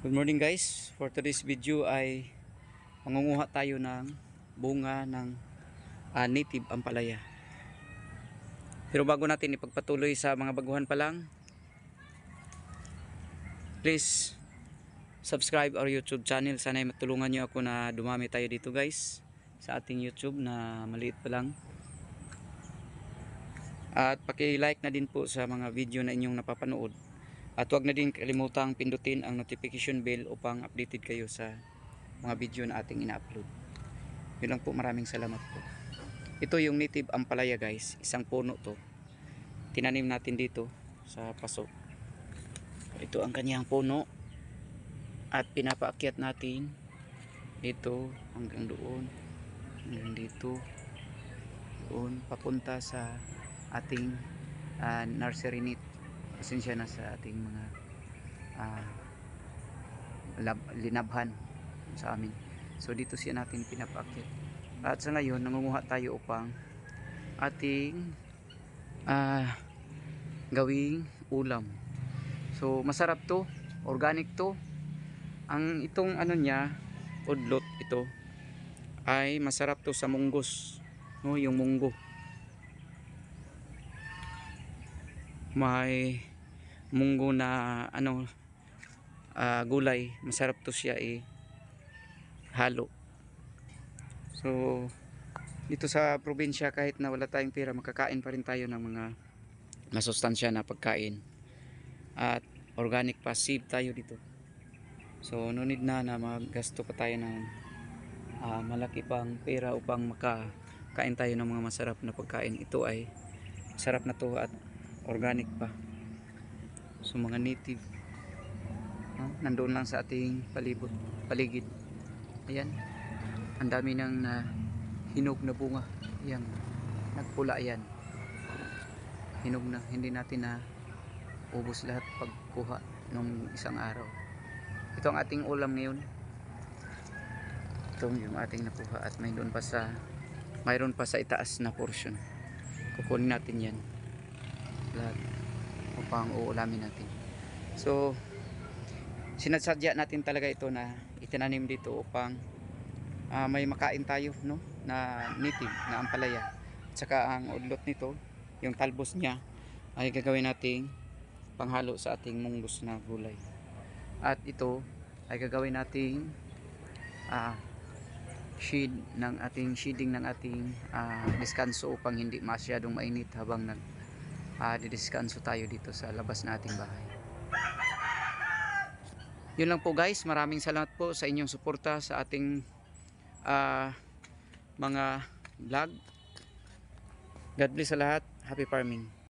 Good morning guys. For today's video ay mangunguha tayo ng bunga ng native ampalaya. Pero bago natin ipagpatuloy sa mga baguhan pa lang, please subscribe our YouTube channel. Sana ay matulungan nyo ako na dumami tayo dito guys sa ating YouTube na maliit pa lang. At paki-like na din po sa mga video na inyong napapanood. At huwag na din kalimutang pindutin ang notification bell upang updated kayo sa mga video na ating ina-upload. Yun lang po, maraming salamat po. Ito yung native ampalaya guys, isang puno to. Tinanim natin dito sa paso. Ito ang kanyang puno. At pinapaakyat natin dito hanggang doon, hanggang dito, doon, papunta sa ating nursery net. Pasensya na sa ating mga linabhan sa amin. So dito siya natin pinapaakyat. At sa ngayon nangunguha tayo upang ating gawing ulam. So masarap to, organic to. Ang itong ano niya, udlot ito ay masarap to sa munggos, no, yung munggo. May munggo na gulay, masarap to siya halo. So dito sa probinsya, kahit na wala tayong pera, makakain pa rin tayo ng mga masustansya na pagkain at organic pa, save tayo dito. So no need na maggasto pa tayo ng malaki pang pera upang makakain tayo ng mga masarap na pagkain. Ito ay masarap na to at organic pa. So mga native, nandoon lang sa ating paligid. Ayan, ang dami ng hinog na bunga. Ayan, nagpula yan, hinog na, hindi natin na ubos lahat pagkuha nung isang araw. Ito ang ating ulam ngayon. Ito yung ating nakuha at mayroon pa sa itaas na portion. Kukunin natin yan lahat upang uulamin natin. So sinasadya natin talaga ito na itinanim dito upang may makain tayo, no, na native na ampalaya. At saka ang udlot nito, yung talbos niya, ay gagawin nating panghalo sa ating munggos na gulay. At ito ay gagawin nating shading ng ating deskanso upang hindi masyadong mainit habang didiskanso tayo dito sa labas na ating bahay. Yun lang po guys, maraming salamat po sa inyong suporta sa ating mga vlog. God bless sa lahat. Happy farming.